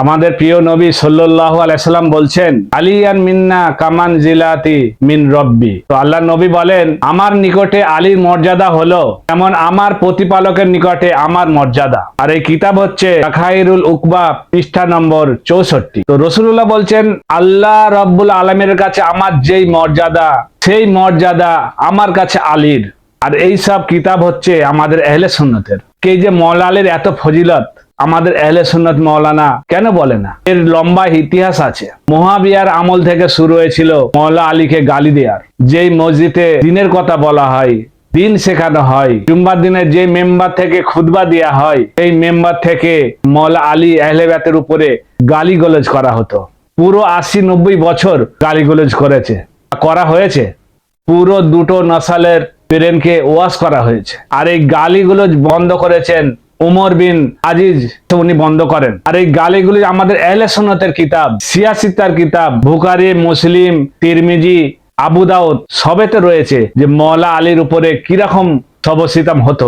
আমাদের প্রিয় নবী সাল্লাল্লাহু আলাইহি সাল্লাম বলছেন, আলিয়ান মিন্না কামান জিলাতি মিন রব্বি। তো আল্লাহ নবী বলেন, আমার নিকটে আলীর মর্যাদা হলো যেমন আমার প্রতিপালকের নিকটে আমার মর্যাদা। আর এই কিতাব হচ্ছে খায়রুল উকবা, পৃষ্ঠা নম্বর 64। তো রাসূলুল্লাহ বলছেন, আল্লাহ রাব্বুল আলামিনের কাছে আমার যেই মর্যাদা, সেই মর্যাদা আমার কাছে আলীর। আর এই সব কিতাব হচ্ছে আমাদের আহলে সুন্নতের। কে যে মওলা আলীর এত ফজিলত আমাদের আহলে সুন্নাত মাওলানা কেন বলে না? এর লম্বা ইতিহাস আছে। মুআবিয়ার আমল থেকে শুরু হয়েছিল মওলা আলীকে গালি দেওয়ার। যেই মসজিদে দিনের কথা বলা হয়, দিন শেখানো হয়, জুম্মার দিনে যে মেম্বার থেকে খুতবা দেওয়া হয়, এই মেম্বার থেকে মওলা আলী আহলে বাইতের উপরে গালিগালাজ করা হতো। পুরো 80-90 বছর গালিগালাজ করা হয়েছে। পুরো দুটো নসালের পেরেন্টকে ওয়াশ করা হয়েছে। আর এই গালিগালাজ বন্ধ করেছেন উমর বিন আজিজ, উনি বন্ধ করেন। আর এই গালিগুলি আমাদের আহলে সুন্নাতের কিতাব, সিয়াসিতার কিতাব, বুখারী, মুসলিম, তিরমিজি, আবু দাউদ সবেতে রয়েছে যে মওলা আলীর উপরে কিরকম সবসিতাম হতো,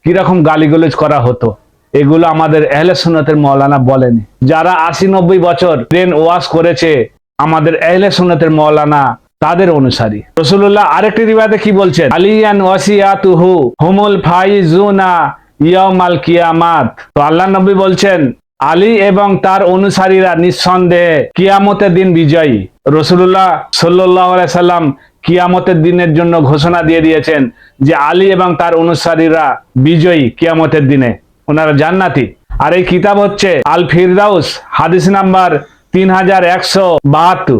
কিরকম গালিগালাজ করা হতো। এগুলো আমাদের আহলে সুন্নাতের মাওলানা বলেনি। যারা 80-90 বছর ব্রেন ওয়াশ করেছে আমাদের আহলে সুন্নাতের মাওলানা, তাদের অনুসারী। রাসূলুল্লাহ আরেকটি রিওয়ায়াতে কি বলছেন, আলিয়ান ওয়াসিয়াতুহু হুমুল ফাইজুনা ইয়াউমাল কিয়ামাত। তো আল্লাহ নবী বলছেন, আলী এবং তার অনুসারীরা নিঃসন্দেহে কিয়ামতের দিন বিজয়ী। রাসূলুল্লাহ সাল্লাল্লাহু আলাইহি সাল্লাম কিয়ামতের দিনের জন্য ঘোষণা দিয়ে দিয়েছেন যে আলী এবং তার অনুসারীরা বিজয়ী কিয়ামতের দিনে, ওনারা জান্নাতি। আর এই কিতাব হচ্ছে আল ফিরদাউস, হাদিস নাম্বার 3172।